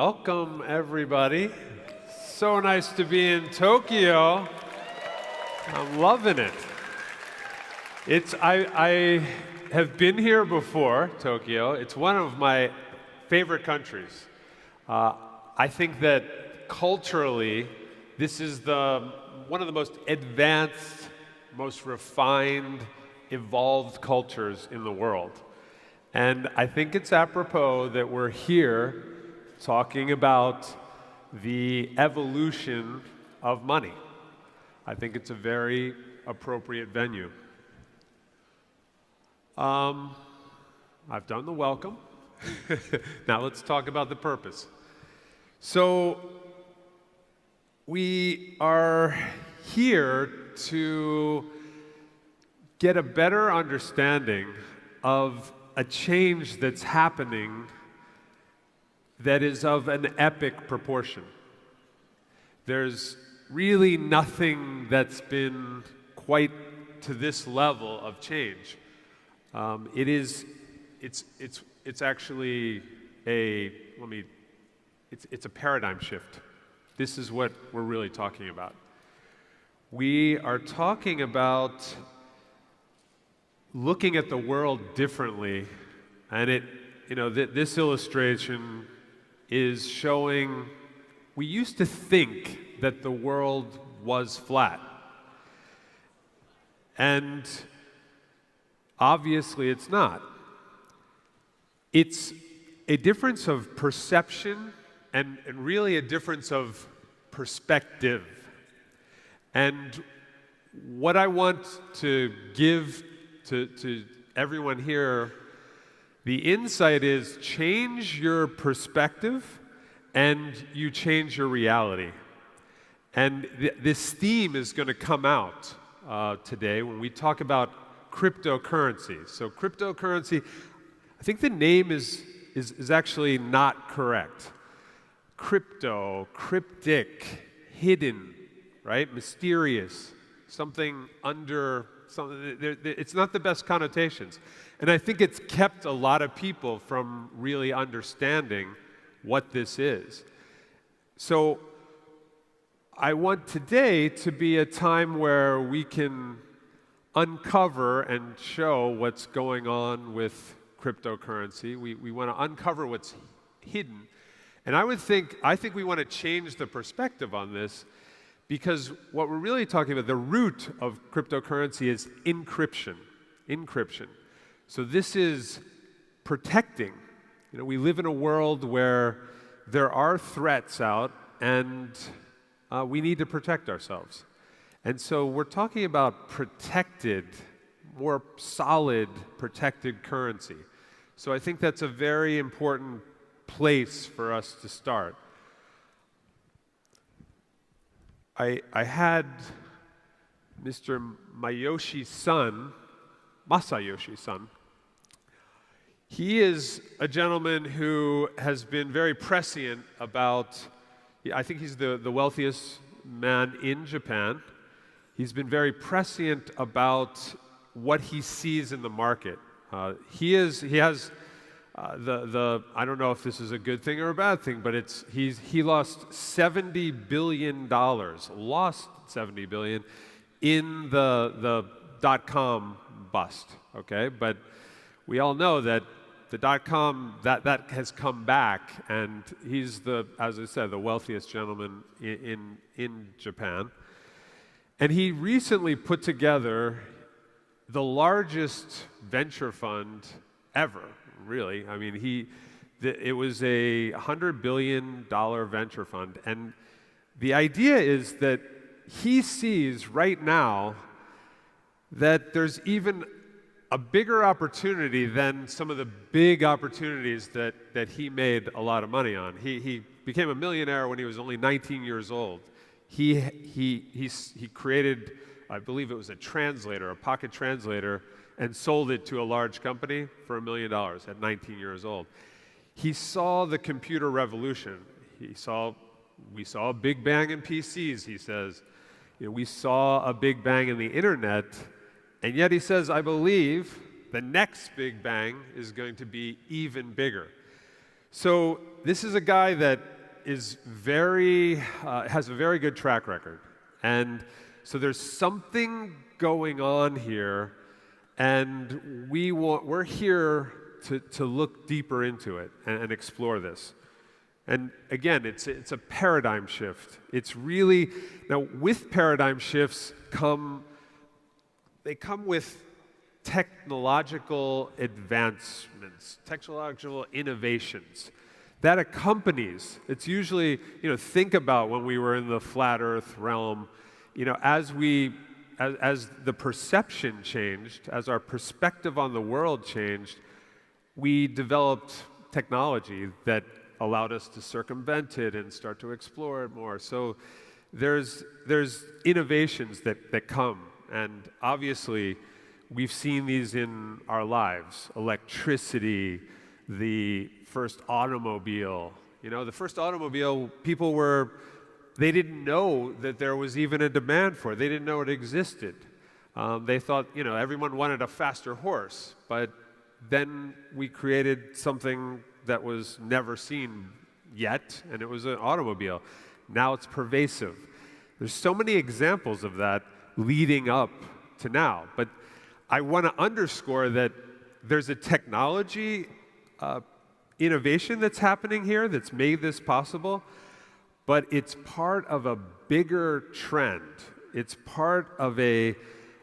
Welcome, everybody. So nice to be in Tokyo. I'm loving it. I have been here before, Tokyo. It's one of my favorite countries. I think that culturally, this is one of the most advanced, most refined, evolved cultures in the world. And I think it's apropos that we're here talking about the evolution of money. I think it's a very appropriate venue. I've done the welcome. Now let's talk about the purpose. So we are here to get a better understanding of a change that's happening that is of an epic proportion. There's really nothing that's been quite to this level of change. It's actually it's a paradigm shift. This is what we're really talking about. We are talking about looking at the world differently, and this illustration is showing we used to think that the world was flat, and obviously it's not. It's a difference of perception and really a difference of perspective. And what I want to give to everyone here, the insight is change your perspective and you change your reality. And this theme is going to come out today when we talk about cryptocurrency. So cryptocurrency, I think the name is actually not correct. Crypto, cryptic, hidden, right? Mysterious, something under something. It's not the best connotations. And I think it's kept a lot of people from really understanding what this is. So I want today to be a time where we can uncover and show what's going on with cryptocurrency. We want to uncover what's hidden. And I think we want to change the perspective on this, because what we're really talking about, the root of cryptocurrency is encryption. Encryption. So this is protecting. We live in a world where there are threats out, and we need to protect ourselves. And so we're talking about protected, more solid, protected currency. So I think that's a very important place for us to start. I had Mr. Masayoshi's son. He is a gentleman who has been very prescient about, I think he's the wealthiest man in Japan. He's been very prescient about what he sees in the market. He has I don't know if this is a good thing or a bad thing, but he lost $70 billion, in the .com bust. Okay, but we all know that the .com that has come back, and he's as I said, the wealthiest gentleman in Japan. And he recently put together the largest venture fund ever, really. I mean, it was a $100 billion venture fund. And the idea is that he sees right now that there's even a bigger opportunity than some of the big opportunities that he made a lot of money on. He became a millionaire when he was only 19 years old. He created, I believe it was a pocket translator, and sold it to a large company for $1 million at 19 years old. He saw the computer revolution. We saw a big bang in PCs, he says. We saw a big bang in the internet, and yet he says, I believe the next big bang is going to be even bigger. So this is a guy that has a very good track record. And so there's something going on here, and we're here to look deeper into it and explore this. And again, it's a paradigm shift. It's really, now with paradigm shifts they come with technological advancements, technological innovations that accompanies. It's usually, think about when we were in the flat Earth realm, as the perception changed, as our perspective on the world changed, we developed technology that allowed us to circumvent it and start to explore it more. So there's innovations that come, and obviously we've seen these in our lives. Electricity, the first automobile. The first automobile, they didn't know that there was even a demand for it. They didn't know it existed. They thought, everyone wanted a faster horse, but then we created something that was never seen yet, and it was an automobile. Now it's pervasive. There's so many examples of that leading up to now. But I want to underscore that there's a technology innovation that's happening here that's made this possible, but it's part of a bigger trend. It's part of a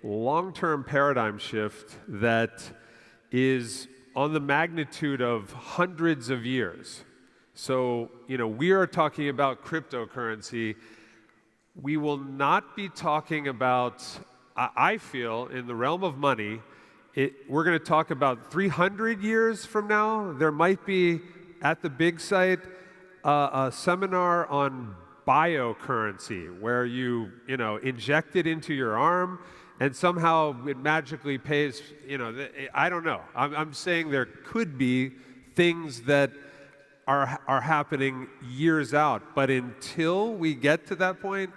long-term paradigm shift that is on the magnitude of hundreds of years. So, we are talking about cryptocurrency. We will not be talking about, I feel, in the realm of money, we're going to talk about 300 years from now. There might be, at the big site, a seminar on biocurrency, where you inject it into your arm, and somehow it magically pays, I don't know. I'm saying there could be things that are happening years out. But until we get to that point,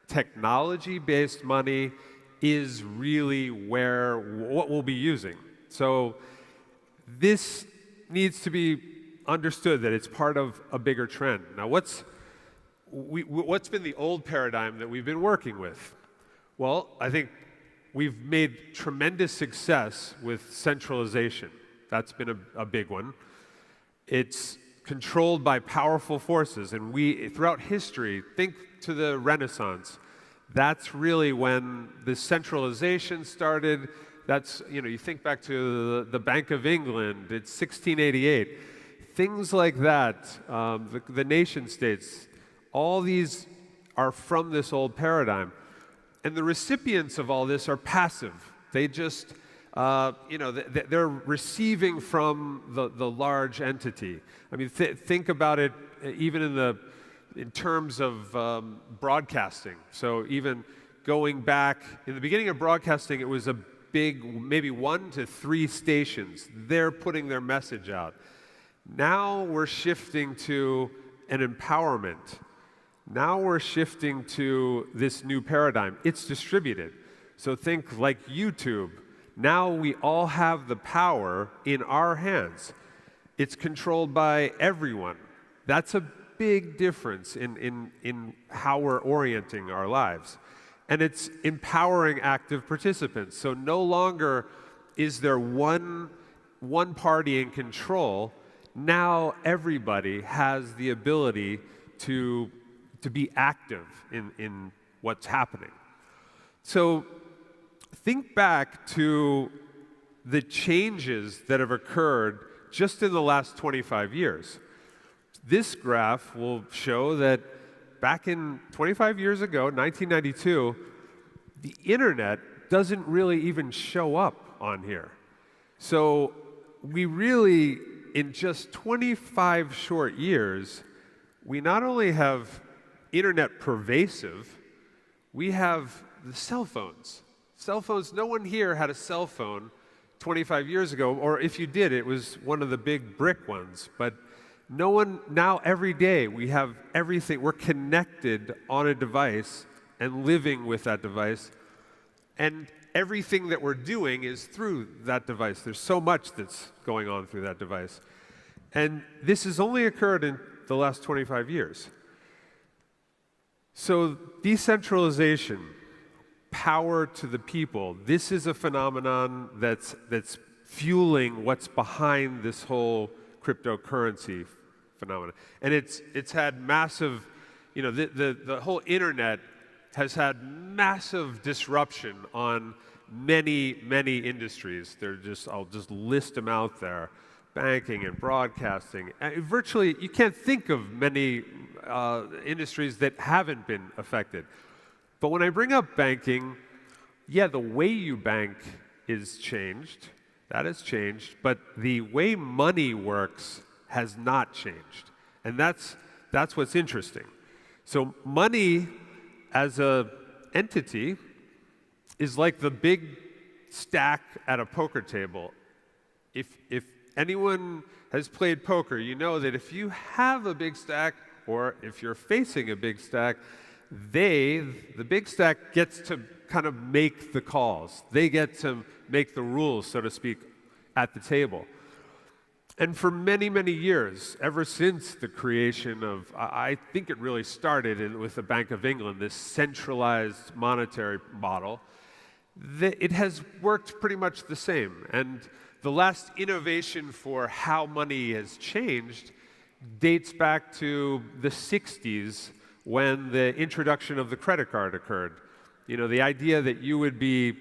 technology-based money is really what we'll be using. So this needs to be understood, that it's part of a bigger trend. Now, what's been the old paradigm that we've been working with? Well, I think we've made tremendous success with centralization. That's been a big one. It's controlled by powerful forces, and throughout history, think to the Renaissance, that's really when the centralization started. That's, you think back to the Bank of England, it's 1688. Things like that, the nation states, all these are from this old paradigm. And the recipients of all this are passive. They just, they're receiving from the large entity. I mean, think about it even in terms of broadcasting. So even going back, in the beginning of broadcasting, it was a big, maybe 1 to 3 stations. They're putting their message out. Now we're shifting to an empowerment. Now we're shifting to this new paradigm. It's distributed. So think like YouTube. Now we all have the power in our hands. It's controlled by everyone. That's a big difference in how we're orienting our lives. And it's empowering active participants. So no longer is there one party in control. Now everybody has the ability to be active in what's happening. So think back to the changes that have occurred just in the last 25 years. This graph will show that back in 25 years ago, 1992, the internet doesn't really even show up on here. So we really, in just 25 short years, we not only have internet pervasive, we have the cell phones. Cell phones, no one here had a cell phone 25 years ago, or if you did, it was one of the big brick ones. But no one, now every day we have everything. We're connected on a device and living with that device. And everything that we're doing is through that device. There's so much that's going on through that device. And this has only occurred in the last 25 years. So decentralization, power to the people, this is a phenomenon that's fueling what's behind this whole cryptocurrency phenomenon. And it's had massive, the whole internet has had massive disruption on many, many industries. I'll just list them out there. Banking and broadcasting. Virtually, you can't think of many industries that haven't been affected. But when I bring up banking, yeah, the way you bank is changed. That has changed. But the way money works has not changed. And that's what's interesting. So money as an entity is like the big stack at a poker table. If anyone has played poker, you know that if you have a big stack, or if you're facing a big stack, the big stack gets to kind of make the calls. They get to make the rules, so to speak, at the table. And for many, many years, ever since the creation of, I think it really started with the Bank of England, this centralized monetary model, it has worked pretty much the same. And the last innovation for how money has changed dates back to the 60s when the introduction of the credit card occurred. The idea that you would be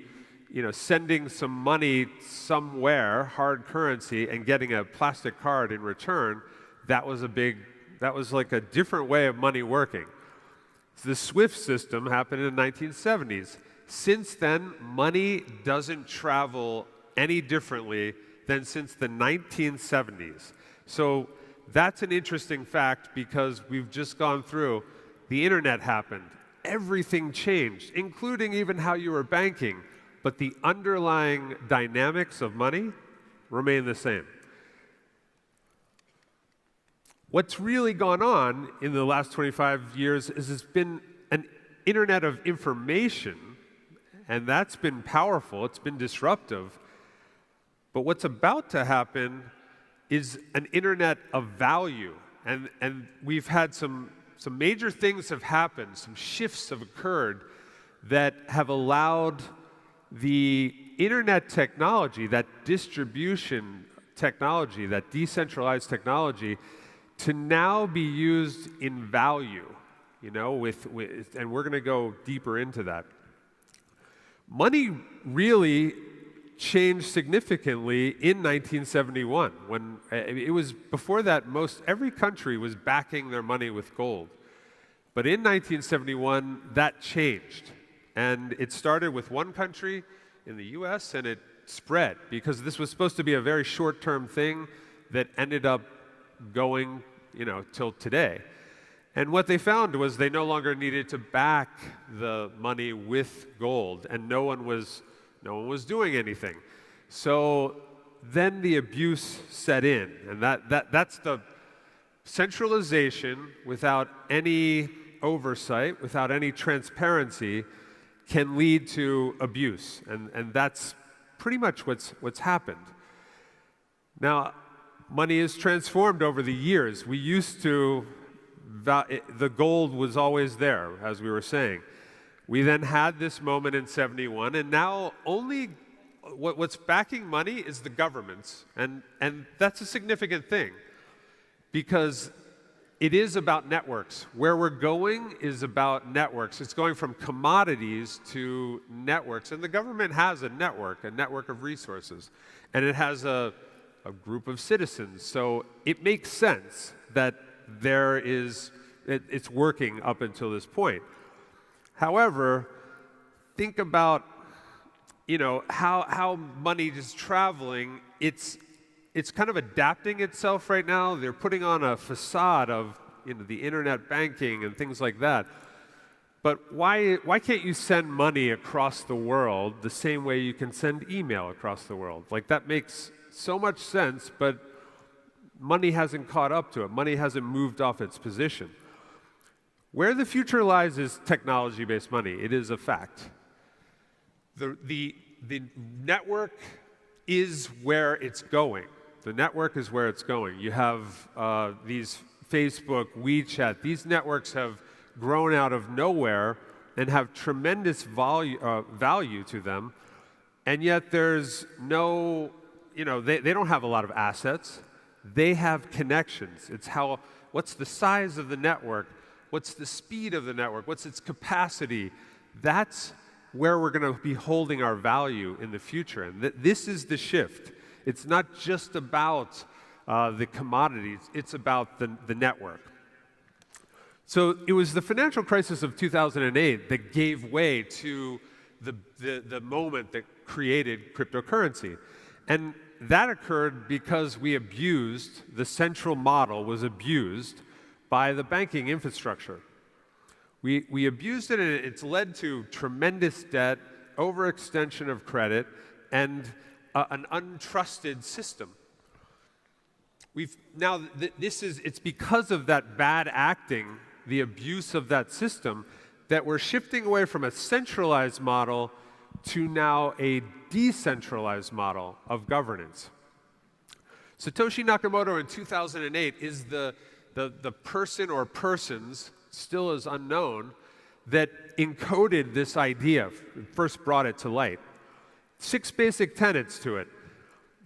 sending some money somewhere, hard currency, and getting a plastic card in return, that was like a different way of money working. The SWIFT system happened in the 1970s. Since then, money doesn't travel any differently than since the 1970s. So that's an interesting fact because we've just gone through, the internet happened, everything changed, including even how you were banking, but the underlying dynamics of money remain the same. What's really gone on in the last 25 years is it's been an internet of information, and that's been powerful, it's been disruptive. But what's about to happen is an internet of value. And we've had some major things have happened, some shifts have occurred that have allowed the internet technology, that distribution technology, that decentralized technology, to now be used in value, and we're going to go deeper into that. Money really changed significantly in 1971 when it was before that every country was backing their money with gold. But in 1971 that changed, and it started with one country in the US and it spread because this was supposed to be a very short-term thing that ended up going till today. And what they found was they no longer needed to back the money with gold, and no one was doing anything. So then the abuse set in, and that's the centralization without any oversight, without any transparency, can lead to abuse, and that's pretty much what's happened. Now, money is transformed over the years. We used to, the gold was always there, as we were saying. We then had this moment in 71, and now only what's backing money is the governments, and that's a significant thing because it is about networks. Where we're going is about networks. It's going from commodities to networks, and the government has a network of resources, and it has a group of citizens. So it makes sense that it's working up until this point. However, think about how money is traveling. It's kind of adapting itself right now. They're putting on a facade of the internet banking and things like that. But why can't you send money across the world the same way you can send email across the world? Like, that makes so much sense, but money hasn't caught up to it. Money hasn't moved off its position. Where the future lies is technology-based money. It is a fact. The network is where it's going. The network is where it's going. You have these Facebook, WeChat, these networks have grown out of nowhere and have tremendous value to them, and yet there's no, they don't have a lot of assets. They have connections. It's what's the size of the network? What's the speed of the network? What's its capacity? That's where we're going to be holding our value in the future. And this is the shift. It's not just about the commodities, it's about the network. So it was the financial crisis of 2008 that gave way to the moment that created cryptocurrency. And that occurred because the central model was abused by the banking infrastructure. We abused it, and it's led to tremendous debt, overextension of credit, and an untrusted system. It's because of that bad acting, the abuse of that system, that we're shifting away from a centralized model to now a decentralized model of governance. Satoshi Nakamoto in 2008 is the person or persons, still is unknown, that encoded this idea, first brought it to light. 6 basic tenets to it.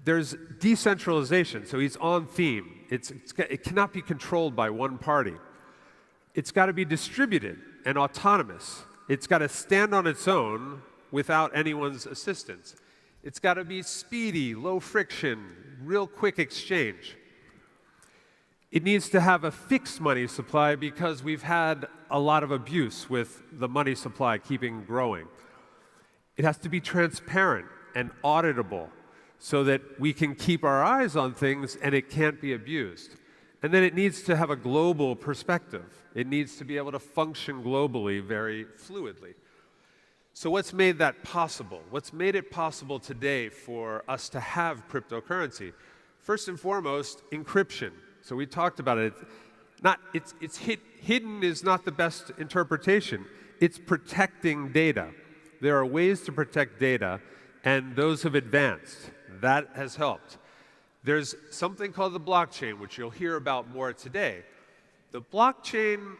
There's decentralization, so he's on theme. It cannot be controlled by one party. It's got to be distributed and autonomous. It's got to stand on its own without anyone's assistance. It's got to be speedy, low friction, real quick exchange. It needs to have a fixed money supply because we've had a lot of abuse with the money supply keeping growing. It has to be transparent and auditable so that we can keep our eyes on things and it can't be abused. And then it needs to have a global perspective. It needs to be able to function globally very fluidly. So what's made that possible? What's made it possible today for us to have cryptocurrency? First and foremost, encryption. So we talked about it. Hidden is not the best interpretation. It's protecting data. There are ways to protect data, and those have advanced. That has helped. There's something called the blockchain, which you'll hear about more today. The blockchain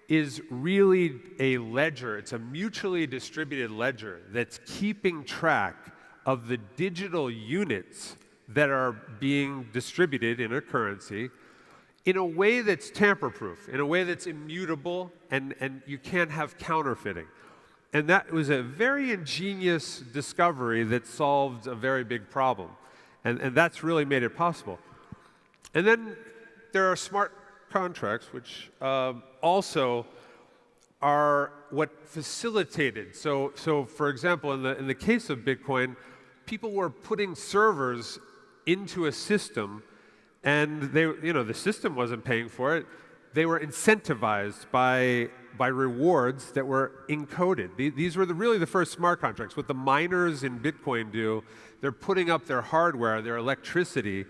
is really a ledger. It's a mutually distributed ledger that's keeping track of the digital units that are being distributed in a currency in a way that's tamper-proof, in a way that's immutable, and you can't have counterfeiting. And that was a very ingenious discovery that solved a very big problem. And that's really made it possible. And then there are smart contracts, which also are what facilitated. So for example, in the case of Bitcoin, people were putting servers into a system, and the system wasn't paying for it. They were incentivized by rewards that were encoded. These were really the first smart contracts. What the miners in Bitcoin do, they're putting up their hardware, their electricity,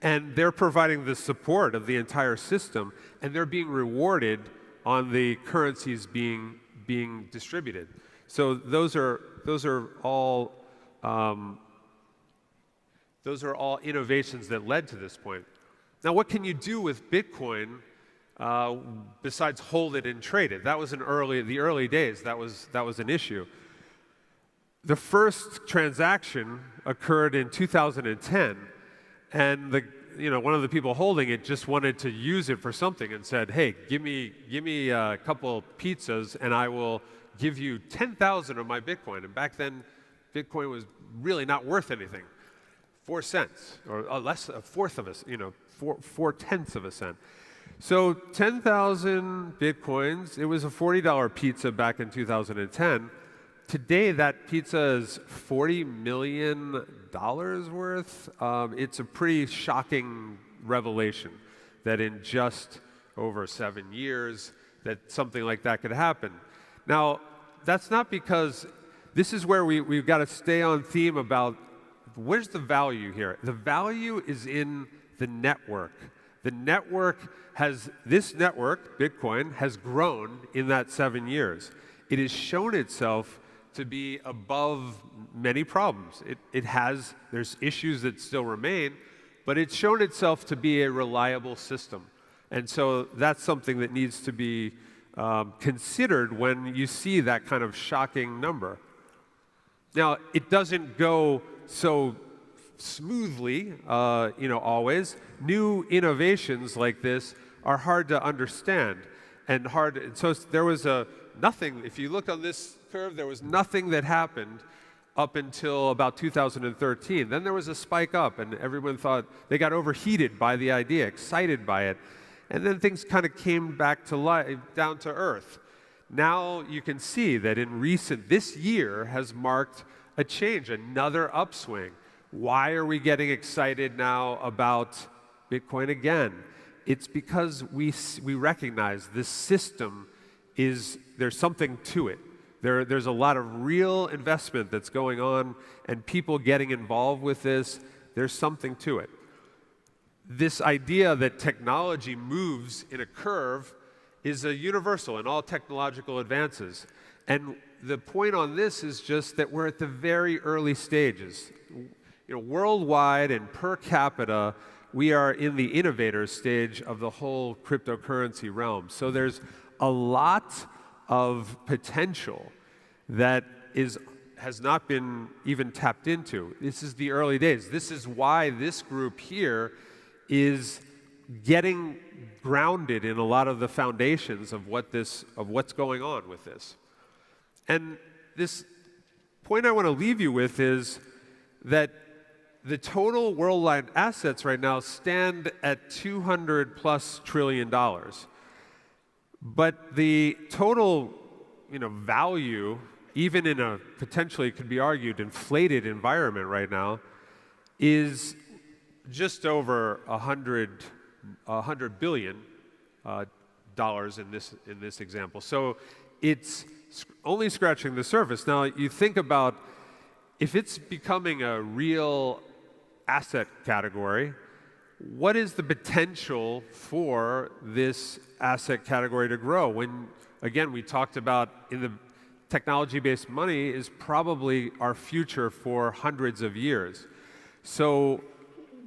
and they're providing the support of the entire system, and they're being rewarded on the currencies being distributed. So those are all innovations that led to this point. Now, what can you do with Bitcoin besides hold it and trade it? That was the early days. That was an issue. The first transaction occurred in 2010, and one of the people holding it just wanted to use it for something and said, "Hey, give me a couple pizzas, and I will give you 10,000 of my Bitcoin." And back then, Bitcoin was really not worth anything, 4 cents or less, a fourth of a, 4/10 of a cent. So 10,000 Bitcoins. It was a $40 pizza back in 2010. Today, that pizza is $40 million worth. It's a pretty shocking revelation that in just over 7 years that something like that could happen. Now, that's not because this is where we've got to stay on theme about where's the value here. The value is in the network. The network this network, Bitcoin, has grown in that 7 years. It has shown itself to be above many problems. There's issues that still remain, but it's shown itself to be a reliable system. And so that's something that needs to be considered when you see that kind of shocking number. Now, it doesn't go so smoothly, always. New innovations like this are hard to understand and hard. So there was nothing. If you look on this curve, there was nothing that happened up until about 2013. Then there was a spike up, and everyone thought they got overheated by the idea, excited by it, and then things kind of came back to life, down to earth. Now you can see that this year has marked a change, another upswing. Why are we getting excited now about Bitcoin again? It's because we recognize this system there's something to it. There's a lot of real investment that's going on and people getting involved with this. There's something to it. This idea that technology moves in a curve is a universal in all technological advances. And the point on this is just that we're at the very early stages. Worldwide and per capita, we are in the innovator stage of the whole cryptocurrency realm. So there's a lot of potential that has not been even tapped into. This is the early days. This is why this group here is getting grounded in a lot of the foundations of what's going on with this. And this point I want to leave you with is that the total worldwide assets right now stand at $200+ trillion. But the total value, even in a potentially, could be argued, inflated environment right now, is just over $100 billion dollars in this example. So it's only scratching the surface. Now you think about if it's becoming a real asset category, what is the potential for this asset category to grow? When, again, we talked about in the technology-based money is probably our future for hundreds of years. So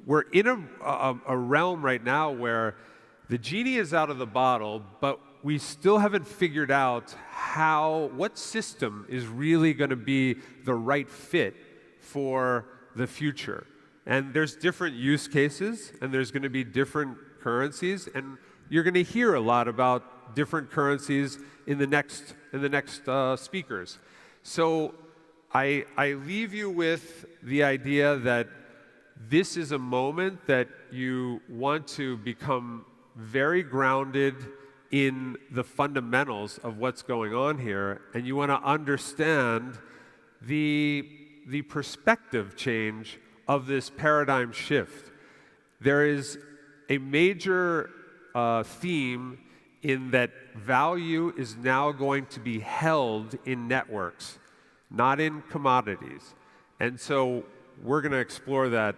we're in a realm right now where the genie is out of the bottle, but we still haven't figured out what system is really going to be the right fit for the future. And there's different use cases, and there's going to be different currencies, and you're going to hear a lot about different currencies in the next speakers. So I leave you with the idea that this is a moment that you want to become very grounded in the fundamentals of what's going on here, and you want to understand the perspective change of this paradigm shift. There is a major theme in that value is now going to be held in networks, not in commodities. And so we're going to explore that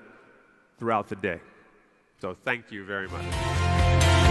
throughout the day. So thank you very much.